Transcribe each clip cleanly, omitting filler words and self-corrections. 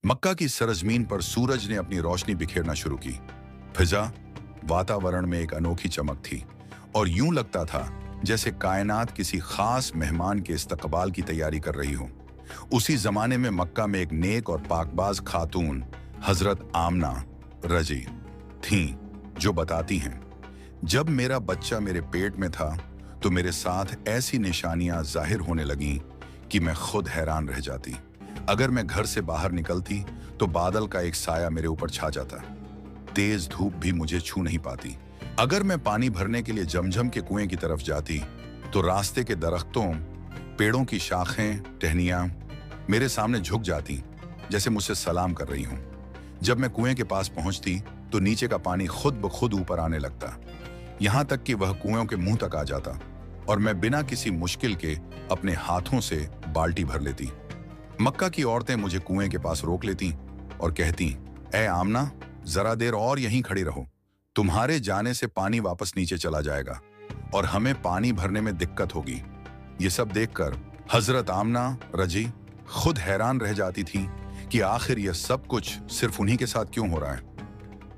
मक्का की सरजमीन पर सूरज ने अपनी रोशनी बिखेरना शुरू की। फिजा, वातावरण में एक अनोखी चमक थी और यूं लगता था जैसे कायनात किसी खास मेहमान के इस्तकबाल की तैयारी कर रही हो। उसी जमाने में मक्का में एक नेक और पाकबाज खातून हजरत आमना रजी थीं, जो बताती हैं, जब मेरा बच्चा मेरे पेट में था तो मेरे साथ ऐसी निशानियां जाहिर होने लगीं कि मैं खुद हैरान रह जाती। अगर मैं घर से बाहर निकलती तो बादल का एक साया मेरे ऊपर छा जाता। तेज धूप भी मुझे छू नहीं पाती। अगर मैं पानी भरने के लिए जमझम के कुएं की तरफ जाती तो रास्ते के दरख्तों, पेड़ों की शाखें, टहनियां मेरे सामने झुक जाती, जैसे मुझसे सलाम कर रही हूं। जब मैं कुएं के पास पहुंचती तो नीचे का पानी खुद ब खुद ऊपर आने लगता, यहां तक कि वह कुएं के मुंह तक आ जाता और मैं बिना किसी मुश्किल के अपने हाथों से बाल्टी भर लेती। मक्का की औरतें मुझे कुएं के पास रोक लेती और कहती, ए आमना, जरा देर और यहीं खड़ी रहो, तुम्हारे जाने से पानी वापस नीचे चला जाएगा और हमें पानी भरने में दिक्कत होगी। ये सब देखकर हजरत आमना रजी खुद हैरान रह जाती थी कि आखिर यह सब कुछ सिर्फ उन्हीं के साथ क्यों हो रहा है।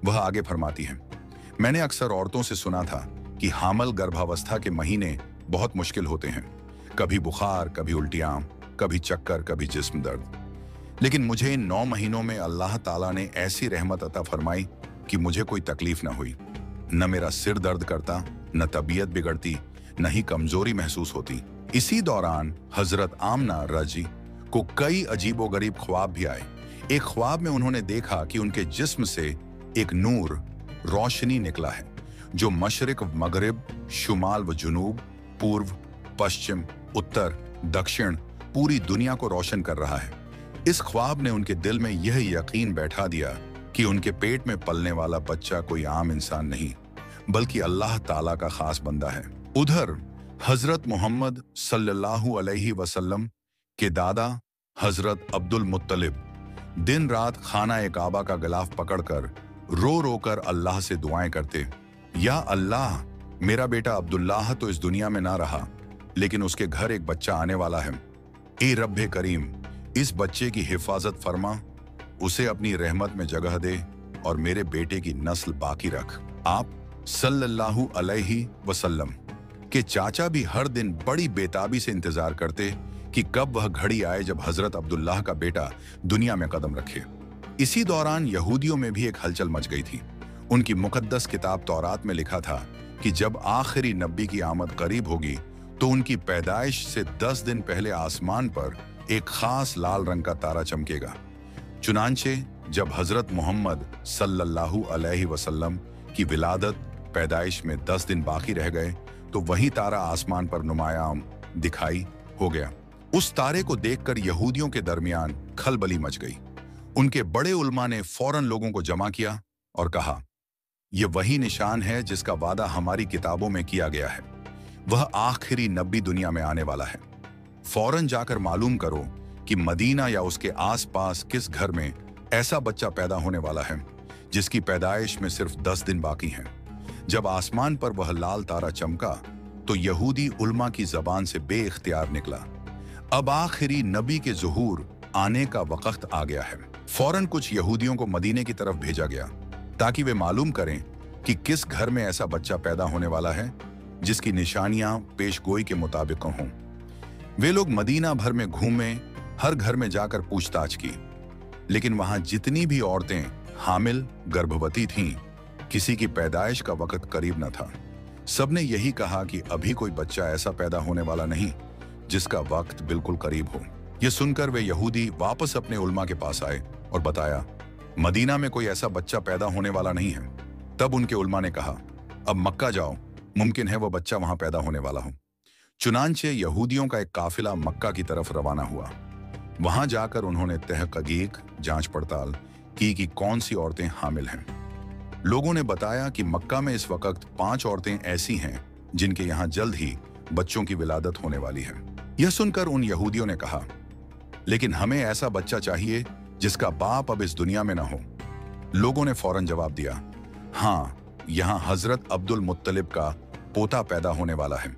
वह आगे फरमाती है, मैंने अक्सर औरतों से सुना था कि हामल गर्भावस्था के महीने बहुत मुश्किल होते हैं, कभी बुखार, कभी उल्टियां, कभी चक्कर, कभी जिस्म दर्द। लेकिन मुझे इन 9 महीनों में अल्लाह ताला ने ऐसी रहमत अता फरमाई कि मुझे कोई तकलीफ न हुई। न मेरा सिर दर्द करता, न तबीयत बिगड़ती, न ही कमजोरी महसूस होती। इसी दौरान हजरत आमना रजी को कई अजीबोगरीब ख्वाब भी आए। एक ख्वाब में उन्होंने देखा कि उनके जिस्म से एक नूर, रोशनी निकला है जो मशरिक व मगरिब, शुमाल व जुनूब, पूर्व, पश्चिम, उत्तर, दक्षिण पूरी दुनिया को रोशन कर रहा है। इस ख्वाब ने उनके दिल में यह यकीन बैठा दिया कि उनके पेट में पलने वाला बच्चा कोई आम इंसान नहीं, बल्कि अल्लाह ताला का खास बंदा है। उधर हजरत मोहम्मद सल्लल्लाहु अलैहि वसल्लम के दादा हजरत अब्दुल मुत्तलिब दिन रात खाना ए काबा का गिलाफ पकड़कर रो रो कर अल्लाह से दुआएं करते, या अल्लाह, मेरा बेटा अब्दुल्लाह तो इस दुनिया में ना रहा, लेकिन उसके घर एक बच्चा आने वाला है। ए रब्बे करीम, इस बच्चे की हिफाजत फरमा, उसे अपनी रहमत में जगह दे और मेरे बेटे की नस्ल बाकी रख। आप सल्लल्लाहु अलैहि वसल्लम के चाचा भी हर दिन बड़ी बेताबी से इंतजार करते कि कब वह घड़ी आए जब हजरत अब्दुल्लाह का बेटा दुनिया में कदम रखे। इसी दौरान यहूदियों में भी एक हलचल मच गई थी। उनकी मुकद्दस किताब तौरात में लिखा था कि जब आखिरी नबी की आमद करीब होगी तो उनकी पैदाइश से 10 दिन पहले आसमान पर एक खास लाल रंग का तारा चमकेगा। चुनांचे जब हजरत मोहम्मद सल्लल्लाहु अलैहि वसल्लम की विलादत पैदाइश में 10 दिन बाकी रह गए तो वही तारा आसमान पर नुमायां दिखाई हो गया। उस तारे को देखकर यहूदियों के दरमियान खलबली मच गई। उनके बड़े उलमा ने फौरन लोगों को जमा किया और कहा, यह वही निशान है जिसका वादा हमारी किताबों में किया गया है। वह आखिरी नबी दुनिया में आने वाला है। फौरन जाकर मालूम करो कि मदीना या उसके आसपास किस घर में ऐसा बच्चा पैदा होने वाला है जिसकी पैदाइश में सिर्फ 10 दिन बाकी हैं। जब आसमान पर वह लाल तारा चमका तो यहूदी उलमा की जबान से बेइख्तियार निकला, अब आखिरी नबी के ज़ुहूर आने का वक्त आ गया है। फौरन कुछ यहूदियों को मदीने की तरफ भेजा गया ताकि वे मालूम करें कि किस घर में ऐसा बच्चा पैदा होने वाला है जिसकी निशानियां पेशगोई के मुताबिक हों। वे लोग मदीना भर में घूमे, हर घर में जाकर पूछताछ की, लेकिन वहां जितनी भी औरतें हामिल, गर्भवती थीं, किसी की पैदाइश का वक्त करीब न था। सबने यही कहा कि अभी कोई बच्चा ऐसा पैदा होने वाला नहीं जिसका वक्त बिल्कुल करीब हो। यह सुनकर वे यहूदी वापस अपने उलमा के पास आए और बताया, मदीना में कोई ऐसा बच्चा पैदा होने वाला नहीं है। तब उनके उलमा ने कहा, अब मक्का जाओ, मुमकिन है वो बच्चा वहां पैदा होने वाला हो। चुनांचे यहूदियों का एक काफिला मक्का की तरफ रवाना हुआ। वहां जाकर उन्होंने तहकीक, जांच पड़ताल की कि कौन सी औरतें हामिल हैं। लोगों ने बताया कि मक्का में इस वक्त 5 औरतें ऐसी हैं जिनके यहाँ जल्द ही बच्चों की विलादत होने वाली है। यह सुनकर उन यहूदियों ने कहा, लेकिन हमें ऐसा बच्चा चाहिए जिसका बाप अब इस दुनिया में ना हो। लोगों ने फौरन जवाब दिया, हाँ, यहाँ हजरत अब्दुल मुत्तलिब का पोता पैदा होने वाला है।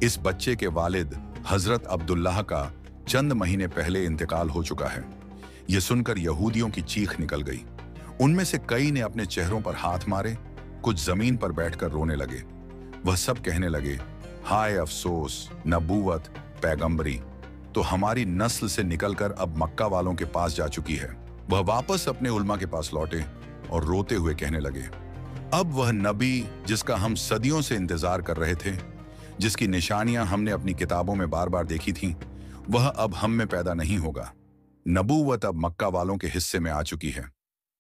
इस बच्चे के वालिद हजरत अब्दुल्लाह का चंद महीने पहले इंतकाल हो चुका है। ये सुनकर यहूदियों की चीख निकल गई। उनमें से कई ने अपने चेहरों पर हाथ मारे, कुछ जमीन पर बैठकर रोने लगे। वह सब कहने लगे, हाय अफसोस, नबूवत, पैगंबरी तो हमारी नस्ल से निकलकर अब मक्का वालों के पास जा चुकी है। वह वापस अपने उलमा के पास लौटे और रोते हुए कहने लगे, अब वह नबी जिसका हम सदियों से इंतजार कर रहे थे, जिसकी निशानियां हमने अपनी किताबों में बार बार देखी थीं, वह अब हम में पैदा नहीं होगा। नबूवत अब मक्का वालों के हिस्से में आ चुकी है।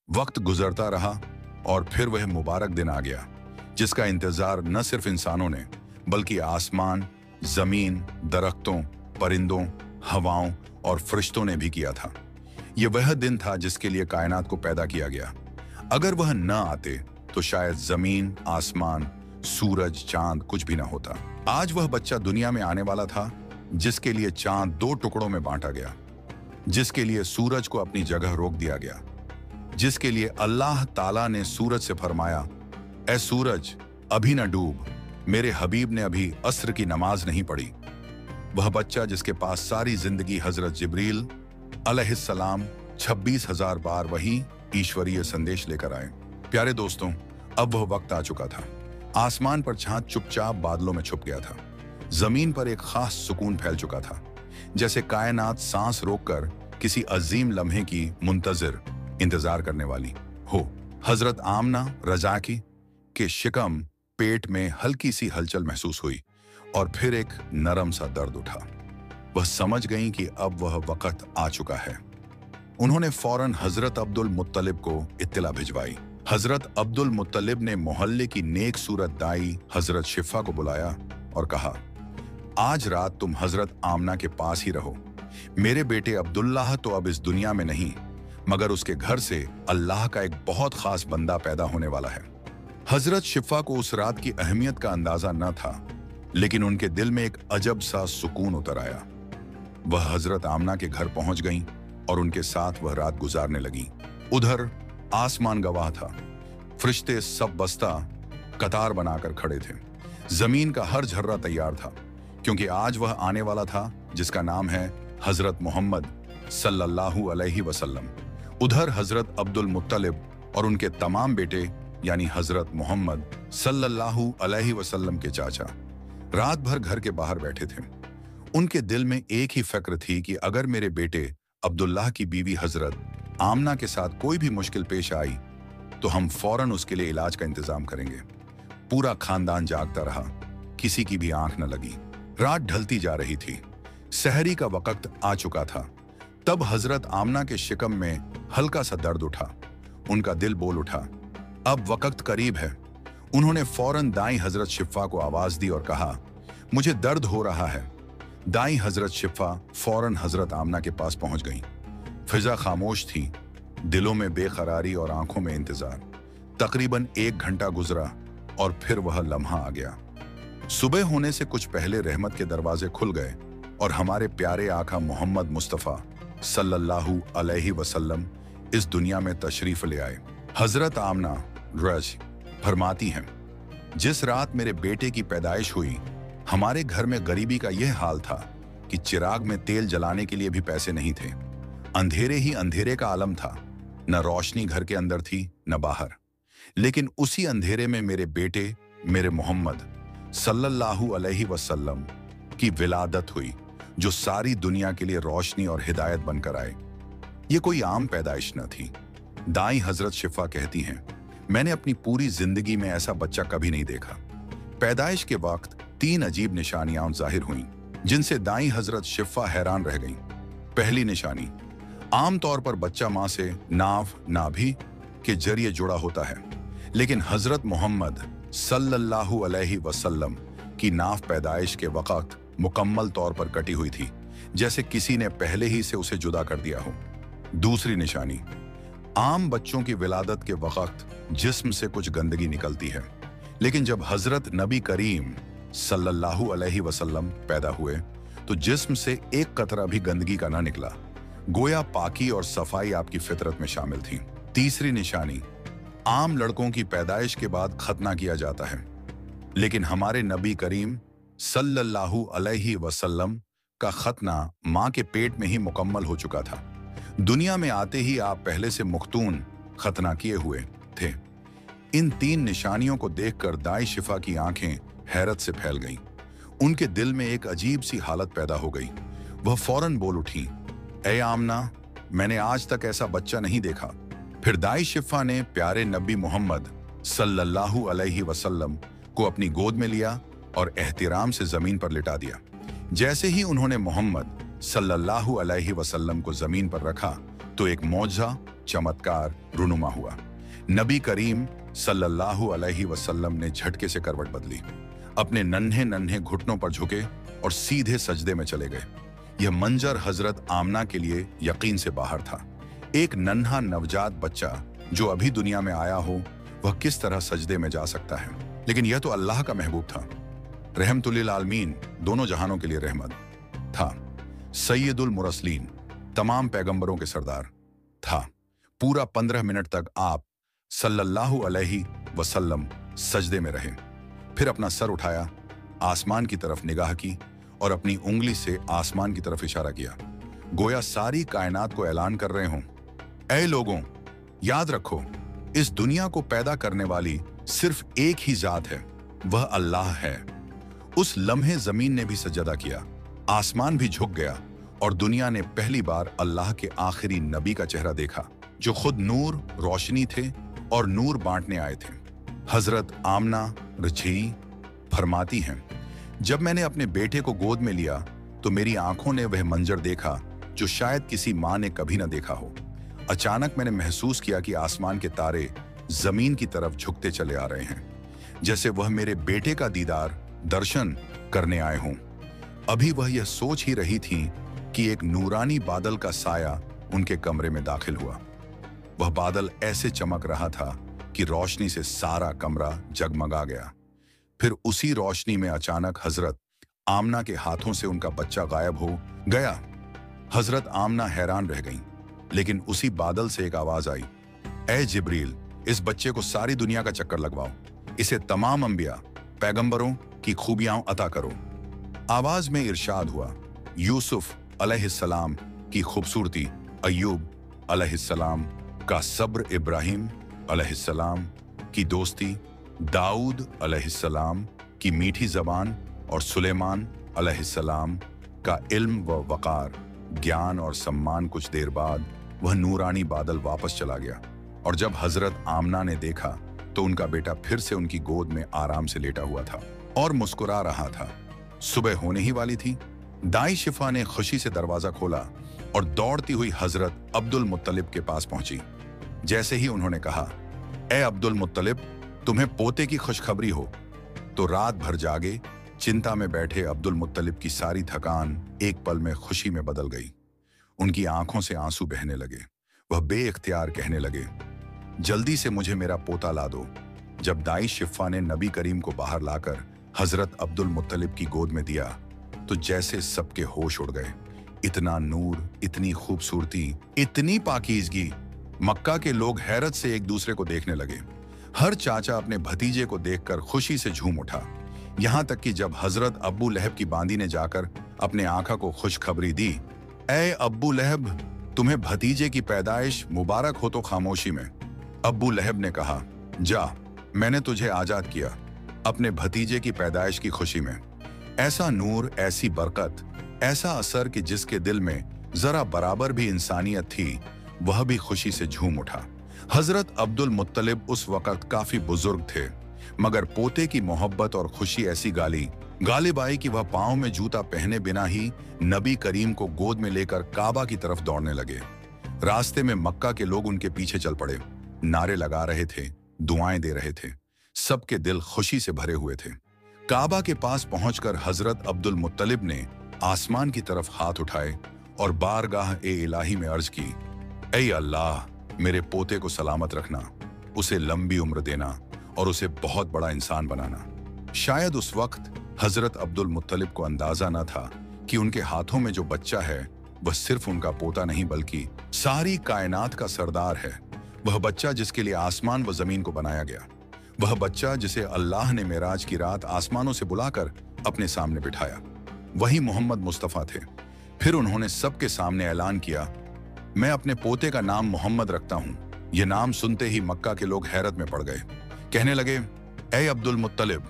वक्त गुजरता रहा और फिर वह मुबारक दिन आ गया, जिसका इंतजार न सिर्फ इंसानों ने बल्कि आसमान, जमीन, दरख्तों, परिंदों, हवाओं और फरिश्तों ने भी किया था। यह वह दिन था जिसके लिए कायनात को पैदा किया गया। अगर वह न आते तो शायद जमीन, आसमान, सूरज, चांद कुछ भी न होता। आज वह बच्चा दुनिया में आने वाला था जिसके लिए चांद 2 टुकड़ों में बांटा गया, जिसके लिए सूरज को अपनी जगह रोक दिया गया, जिसके लिए अल्लाह ताला ने सूरज से फरमाया, ऐ सूरज अभी न डूब, मेरे हबीब ने अभी अस्र की नमाज नहीं पढ़ी। वह बच्चा जिसके पास सारी जिंदगी हजरत जिब्रील अलैहिस्सलाम 26,000 बार वही ईश्वरीय संदेश लेकर आए। प्यारे दोस्तों, अब वह वक्त आ चुका था। आसमान पर चांद चुपचाप बादलों में छुप गया था। जमीन पर एक खास सुकून फैल चुका था, जैसे कायनात सांस रोककर किसी अजीम लम्हे की मुंतजिर इंतजार करने वाली हो। हजरत आमना रजाकी के शिकम पेट में हल्की सी हलचल महसूस हुई और फिर एक नरम सा दर्द उठा। वह समझ गईं कि अब वह वक्त आ चुका है। उन्होंने फौरन हजरत अब्दुल मुत्तलिब को इत्तला भिजवाई। हजरत अब्दुल मुत्तलिब ने मोहल्ले की नेक सूरत दाई हजरत शिफा को बुलाया और कहा, आज रात तुम हजरत आमना के पास ही रहो। मेरे बेटे अब्दुल्लाह तो अब इस दुनिया में नहीं, मगर उसके घर से अल्लाह का एक बहुत खास बंदा पैदा होने वाला है। हजरत शिफा को उस रात की अहमियत का अंदाजा न था, लेकिन उनके दिल में एक अजब सा सुकून उतर आया। वह हजरत आमना के घर पहुंच गईं और उनके साथ वह रात गुजारने लगी। उधर आसमान गवाह था। फरिश्ते सब बस्ता कतार बनाकर खड़े थे। जमीन का हर झर्रा तैयार था, क्योंकि आज वह आने वाला था जिसका नाम है हजरत मोहम्मद सल्लल्लाहु अलैहि वसल्लम। उधर हजरत अब्दुल मुत्तलिब और उनके तमाम बेटे यानी हजरत मोहम्मद सल्लल्लाहु अलैहि वसल्लम के चाचा रात भर घर के बाहर बैठे थे। उनके दिल में एक ही फिक्र थी कि अगर मेरे बेटे अब्दुल्लाह की बीवी हजरत आमना के साथ कोई भी मुश्किल पेश आई तो हम फौरन उसके लिए इलाज का इंतजाम करेंगे। पूरा खानदान जागता रहा, किसी की भी आंख न लगी। रात ढलती जा रही थी, सहरी का वक्त आ चुका था। तब हजरत आमना के शिकम में हल्का सा दर्द उठा। उनका दिल बोल उठा, अब वक्त करीब है। उन्होंने फौरन दाई हजरत शिफा को आवाज दी और कहा, मुझे दर्द हो रहा है। दाई हजरत शिफा फौरन हजरत आमना के पास पहुंच गईं। फिजा खामोश थी, दिलों में बेकरारी और आंखों में इंतजार। तकरीबन 1 घंटा गुजरा और फिर वह लम्हा आ गया। सुबह होने से कुछ पहले रहमत के दरवाजे खुल गए और हमारे प्यारे आका मोहम्मद मुस्तफ़ा सल्लल्लाहु अलैहि वसल्लम इस दुनिया में तशरीफ ले आए। हजरत आमना रज फरमाती हैं, जिस रात मेरे बेटे की पैदाइश हुई, हमारे घर में गरीबी का यह हाल था कि चिराग में तेल जलाने के लिए भी पैसे नहीं थे। अंधेरे ही अंधेरे का आलम था, न रोशनी घर के अंदर थी न बाहर। लेकिन उसी अंधेरे में मेरे बेटे मेरे मोहम्मद सल्लल्लाहु अलैहि वसल्लम की विलादत हुई, जो सारी दुनिया के लिए रोशनी और हिदायत बनकर आए। ये कोई आम पैदाइश न थी। दाई हजरत शिफा कहती हैं, मैंने अपनी पूरी जिंदगी में ऐसा बच्चा कभी नहीं देखा। पैदाइश के वक्त 3 अजीब निशानियां जाहिर हुईं, जिनसे दाई हजरत शिफा हैरान रह गईं। पहली निशानी, आमतौर पर बच्चा मां से नाभि के जरिए जुड़ा होता है, लेकिन हजरत मोहम्मद सल्लल्लाहु अलैहि वसल्लम की नाव पैदाइश के वक्त मुकम्मल तौर पर कटी हुई थी, जैसे किसी ने पहले ही से उसे जुदा कर दिया हो। दूसरी निशानी, आम बच्चों की विलादत के वक्त जिस्म से कुछ गंदगी निकलती है, लेकिन जब हजरत नबी करीम सल्लल्लाहु अलैहि वसल्लम पैदा हुए तो जिस्म से एक कतरा भी गंदगी का ना निकला, गोया पाकी और सफाई आपकी फितरत में शामिल थी। तीसरी निशानी, आम लड़कों की पैदाइश के बाद खतना किया जाता है, लेकिन हमारे नबी करीम सल्लल्लाहु अलैहि वसल्लम का खतना मां के पेट में ही मुकम्मल हो चुका था। दुनिया में आते ही आप पहले से मुख्तून खतना किए हुए थे। इन 3 निशानियों को देखकर दाई शिफा की आंखें हैरत से फैल गईं। उनके दिल में एक अजीब सी हालत पैदा हो गई। वह फौरन बोल उठी, ए आमना, मैंने आज तक ऐसा बच्चा नहीं देखा। फिर दाई शिफा ने प्यारे नबी मोहम्मद सल्लल्लाहु अलैहि वसल्लम को अपनी गोद में लिया और एहतिराम से जमीन पर लिटा दिया। जैसे ही उन्होंने मोहम्मद सल्लल्लाहु अलैहि वसल्लम को जमीन पर रखा तो एक मौजज़ा, चमत्कार रुनुमा हुआ। नबी करीम सल्लल्लाहु अलैहि वसल्लम ने झटके से करवट बदली, अपने नन्हे नन्हे घुटनों पर झुके और सीधे सजदे में चले गए। यह मंजर हजरत आमना के लिए यकीन से बाहर था। एक नन्हा नवजात बच्चा जो अभी दुनिया में आया हो, वह किस तरह सजदे में जा सकता है? लेकिन यह तो अल्लाह का महबूब था, रहमतुल्लिल आलमीन, दोनों जहानों के लिए रहमत था, सैयदुल मुरसलीन, तमाम पैगंबरों के सरदार था। पूरा 15 मिनट तक आप सल्लल्लाहु अलैहि वसल्लम सजदे में रहे। फिर अपना सर उठाया, आसमान की तरफ निगाह की और अपनी उंगली से आसमान की तरफ इशारा किया, गोया सारी कायनात को ऐलान कर रहे हों, ऐ लोगों, याद रखो, इस दुनिया को पैदा करने वाली सिर्फ एक ही जात है, वह अल्लाह है। उस लम्हे जमीन ने भी सजदा किया, आसमान भी झुक गया और दुनिया ने पहली बार अल्लाह के आखिरी नबी का चेहरा देखा, जो खुद नूर, रोशनी थे और नूर बांटने आए थे। हजरत आमना रज़ी फरमाती हैं, जब मैंने अपने बेटे को गोद में लिया तो मेरी आंखों ने वह मंजर देखा जो शायद किसी माँ ने कभी न देखा हो। अचानक मैंने महसूस किया कि आसमान के तारे जमीन की तरफ झुकते चले आ रहे हैं, जैसे वह मेरे बेटे का दीदार, दर्शन करने आए हों। अभी वह यह सोच ही रही थी कि एक नूरानी बादल का साया उनके कमरे में दाखिल हुआ। वह बादल ऐसे चमक रहा था कि रोशनी से सारा कमरा जगमगा गया। फिर उसी रोशनी में अचानक हजरत आमना के हाथों से उनका बच्चा गायब हो गया। हजरत आमना हैरान रह गईं, लेकिन उसी बादल से एक आवाज आई, ए जिब्रील, इस बच्चे को सारी दुनिया का चक्कर लगवाओ, इसे तमाम अंबिया, पैगंबरों की खूबियां अता करो। आवाज में इरशाद हुआ, यूसुफ अलैहिस्सलाम की खूबसूरती, अय्यूब अलैहिस्सलाम का सब्र, इब्राहिम अलैहिस्सलाम की दोस्ती, दाऊद अलैहिस्सलाम की मीठी जबान और सुलेमान अलैहिस्सलाम का इल्म व वकार, ज्ञान और सम्मान। कुछ देर बाद वह नूरानी बादल वापस चला गया और जब हजरत आमना ने देखा तो उनका बेटा फिर से उनकी गोद में आराम से लेटा हुआ था और मुस्कुरा रहा था। सुबह होने ही वाली थी। दाई शिफा ने खुशी से दरवाजा खोला और दौड़ती हुई हजरत अब्दुल मुत्तलिब के पास पहुंची। जैसे ही उन्होंने कहा, ए अब्दुल मुत्तलिब, तुम्हें पोते की खुशखबरी हो, तो रात भर जागे चिंता में बैठे अब्दुल मुत्तलिब की सारी थकान एक पल में खुशी में बदल गई। उनकी आंखों से आंसू बहने लगे। वह बेइख्तियार कहने लगे, जल्दी से मुझे मेरा पोता ला दो। जब दाई शिफा ने नबी करीम को बाहर लाकर हजरत अब्दुल मुत्तलिब की गोद में दिया तो जैसे सबके होश उड़ गए। इतना नूर, इतनी खूबसूरती, इतनी पाकीज़गी। मक्का के लोग हैरत से एक दूसरे को देखने लगे। हर चाचा अपने भतीजे को देखकर खुशी से झूम उठा। यहां तक कि जब हजरत अब्बू लहब की बांदी ने जाकर अपने आका को खुशखबरी दी, ए अब्बू लहब, तुम्हें भतीजे की पैदाइश मुबारक हो, तो खामोशी में अब्बू लहब ने कहा, जा, मैंने तुझे आजाद किया अपने भतीजे की पैदाइश की खुशी में। ऐसा नूर, ऐसी बरकत, ऐसा असर कि जिसके दिल में जरा बराबर भी इंसानियत थी, वह भी खुशी से झूम उठा। हजरत अब्दुल मुत्तलिब उस वक्त काफी बुजुर्ग थे, मगर पोते की मोहब्बत और खुशी ऐसी गालिब आई कि वह पांव में जूता पहने बिना ही नबी करीम को गोद में लेकर काबा की तरफ दौड़ने लगे। रास्ते में मक्का के लोग उनके पीछे चल पड़े, नारे लगा रहे थे, दुआएं दे रहे थे। सबके दिल खुशी से भरे हुए थे। काबा के पास पहुंचकर हजरत अब्दुल मुत्तलिब ने आसमान की तरफ हाथ उठाए और बारगाह ए इलाही में अर्ज की, ऐ अल्लाह, मेरे पोते को सलामत रखना, उसे लंबी उम्र देना और उसे बहुत बड़ा इंसान बनाना। शायद उस वक्त हजरत अब्दुल मुत्तलिब को अंदाजा न था कि उनके हाथों में जो बच्चा है वह सिर्फ उनका पोता नहीं बल्कि सारी कायनात का सरदार है। वह बच्चा जिसके लिए आसमान व जमीन को बनाया गया, वह बच्चा जिसे अल्लाह ने मेराज की रात आसमानों से बुलाकर अपने सामने बिठाया, वही मोहम्मद मुस्तफ़ा थे। फिर उन्होंने सबके सामने ऐलान किया, मैं अपने पोते का नाम मोहम्मद रखता हूँ। ये नाम सुनते ही मक्का के लोग हैरत में पड़ गए। कहने लगे, ए अब्दुल मुत्तलिब,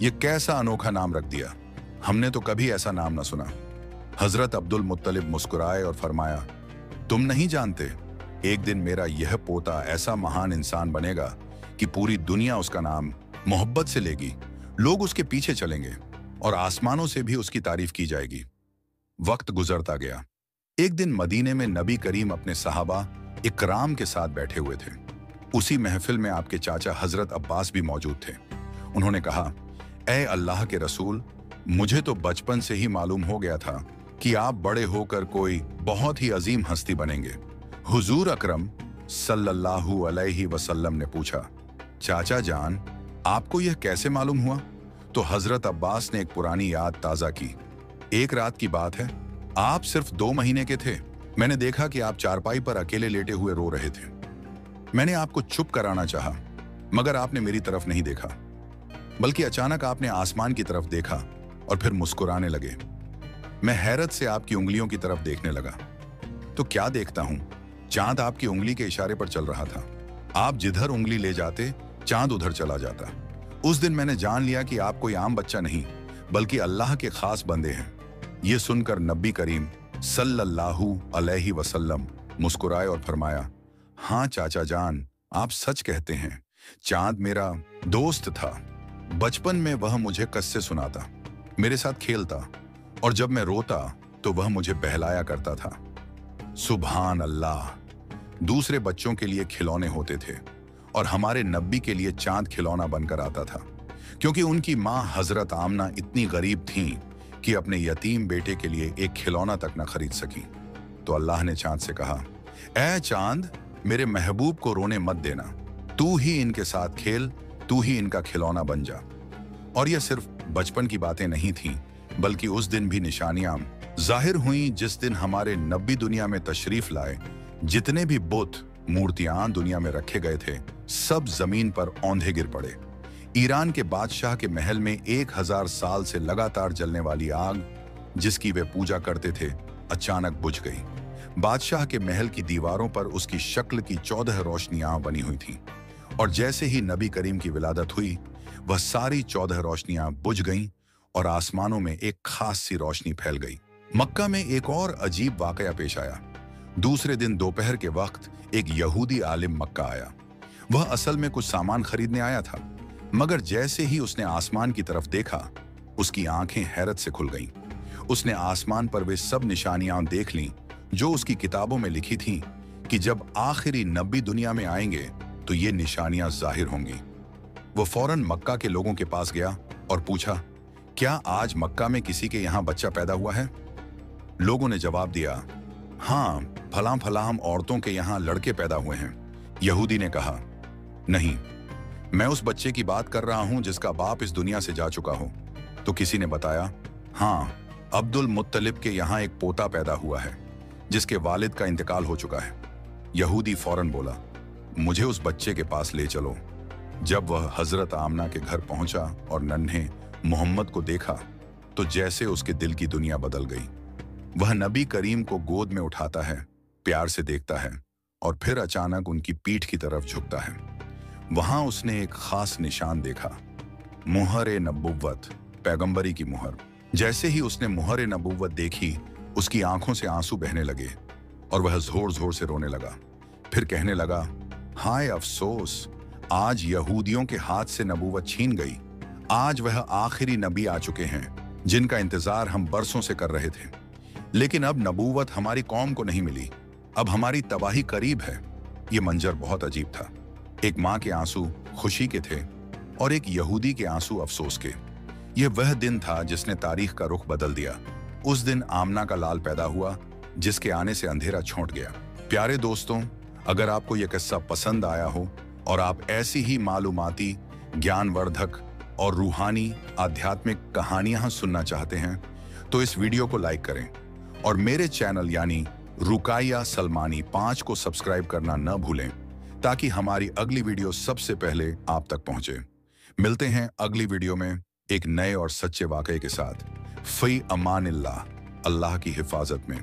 ये कैसा अनोखा नाम रख दिया, हमने तो कभी ऐसा नाम ना सुना। हजरत अब्दुल मुत्तलिब मुस्कुराए और फरमाया, तुम नहीं जानते, एक दिन मेरा यह पोता ऐसा महान इंसान बनेगा कि पूरी दुनिया उसका नाम मोहब्बत से लेगी, लोग उसके पीछे चलेंगे और आसमानों से भी उसकी तारीफ की जाएगी। वक्त गुजरता गया। एक दिन मदीने में नबी करीम अपने सहाबा इकराम के साथ बैठे हुए थे। उसी महफिल में आपके चाचा हजरत अब्बास भी मौजूद थे। उन्होंने कहा, ए अल्लाह के रसूल, मुझे तो बचपन से ही मालूम हो गया था कि आप बड़े होकर कोई बहुत ही अजीम हस्ती बनेंगे। हुजूर अकरम सल्लल्लाहु अलैहि वसल्लम ने पूछा, चाचा जान, आपको यह कैसे मालूम हुआ? तो हजरत अब्बास ने एक पुरानी याद ताजा की। एक रात की बात है, आप सिर्फ 2 महीने के थे। मैंने देखा कि आप चारपाई पर अकेले लेटे हुए रो रहे थे। मैंने आपको चुप कराना चाहा, मगर आपने मेरी तरफ नहीं देखा, बल्कि अचानक आपने आसमान की तरफ देखा और फिर मुस्कुराने लगे। मैं हैरत से आपकी उंगलियों की तरफ देखने लगा। तो क्या देखता हूं, चांद आपकी उंगली के इशारे पर चल रहा था। आप जिधर उंगली ले जाते, चांद उधर चला जाता। उस दिन मैंने जान लिया कि आप कोई आम बच्चा नहीं, बल्कि अल्लाह के खास बंदे हैं। ये सुनकर नबी करीम सल्लल्लाहु अलैहि वसल्लम मुस्कुराए और फरमाया, हाँ चाचा जान, आप सच कहते हैं। चांद मेरा दोस्त था। बचपन में वह मुझे किस्से सुनाता, मेरे साथ खेलता, और जब मैं रोता तो वह मुझे बहलाया करता था। सुभान अल्लाह, दूसरे बच्चों के लिए खिलौने होते थे और हमारे नबी के लिए चांद खिलौना बनकर आता था, क्योंकि उनकी माँ हजरत आमना इतनी गरीब थीं कि अपने यतीम बेटे के लिए एक खिलौना तक न खरीद सकी। तो अल्लाह ने चांद से कहा, ऐ चांद, मेरे महबूब को रोने मत देना, तू ही इनके साथ खेल, तू ही इनका खिलौना बन जा। और यह सिर्फ बचपन की बातें नहीं थीं, बल्कि उस दिन भी निशानियां जाहिर हुईं जिस दिन हमारे नबी दुनिया में तशरीफ लाए। जितने भी बुत मूर्तियां दुनिया में रखे गए थे, सब जमीन पर औंधे गिर पड़े। ईरान के बादशाह के महल में 1000 साल से लगातार जलने वाली आग, जिसकी वे पूजा करते थे, अचानक बुझ गई। बादशाह के महल की दीवारों पर उसकी शक्ल की 14 रोशनियां बनी हुई थीं, और जैसे ही नबी करीम की विलादत हुई, वह सारी 14 रोशनियां बुझ गईं और आसमानों में एक खास सी रोशनी फैल गई। मक्का में एक और अजीब वाकया पेश आया। दूसरे दिन दोपहर के वक्त एक यहूदी आलिम मक्का आया। वह असल में कुछ सामान खरीदने आया था, मगर जैसे ही उसने आसमान की तरफ देखा, उसकी आंखें हैरत से खुल गईं। उसने आसमान पर वे सब निशानियां देख लीं जो उसकी किताबों में लिखी थीं कि जब आखिरी नबी दुनिया में आएंगे तो ये निशानियां जाहिर होंगी। वो फौरन मक्का के लोगों के पास गया और पूछा, क्या आज मक्का में किसी के यहाँ बच्चा पैदा हुआ है? लोगों ने जवाब दिया, हाँ, फलां फलां औरतों के यहाँ लड़के पैदा हुए हैं। यहूदी ने कहा, नहीं, मैं उस बच्चे की बात कर रहा हूं जिसका बाप इस दुनिया से जा चुका हो। तो किसी ने बताया, हाँ, अब्दुल मुत्तलिब के यहाँ एक पोता पैदा हुआ है जिसके वालिद का इंतकाल हो चुका है। यहूदी फौरन बोला, मुझे उस बच्चे के पास ले चलो। जब वह हजरत आमना के घर पहुंचा और नन्हे मोहम्मद को देखा, तो जैसे उसके दिल की दुनिया बदल गई। वह नबी करीम को गोद में उठाता है, प्यार से देखता है और फिर अचानक उनकी पीठ की तरफ झुकता है। वहां उसने एक खास निशान देखा, मुहर नबुव्वत, पैगंबरी की मुहर। जैसे ही उसने मुहर नबुव्वत देखी, उसकी आंखों से आंसू बहने लगे और वह जोर जोर से रोने लगा। फिर कहने लगा, हाय अफसोस, आज यहूदियों के हाथ से नबूवत छीन गई। आज वह आखिरी नबी आ चुके हैं जिनका इंतजार हम बरसों से कर रहे थे, लेकिन अब नबूवत हमारी कौम को नहीं मिली। अब हमारी तबाही करीब है। ये मंजर बहुत अजीब था। एक माँ के आंसू खुशी के थे और एक यहूदी के आंसू अफसोस के। यह वह दिन था जिसने तारीख का रुख बदल दिया। उस दिन आमना का लाल पैदा हुआ, जिसके आने से अंधेरा छूट गया। प्यारे दोस्तों, अगर आपको यह किस्सा पसंद आया हो और आप ऐसी ही मालूमाती, ज्ञानवर्धक और रूहानी आध्यात्मिक कहानियां सुनना चाहते हैं, तो इस वीडियो को लाइक करें और मेरे चैनल यानी रुकाया सलमानी 5 को सब्सक्राइब करना न भूलें, ताकि हमारी अगली वीडियो सबसे पहले आप तक पहुंचे। मिलते हैं अगली वीडियो में एक नए और सच्चे वाकये के साथ। फी अमानिल्लाह, अल्लाह की हिफाजत में।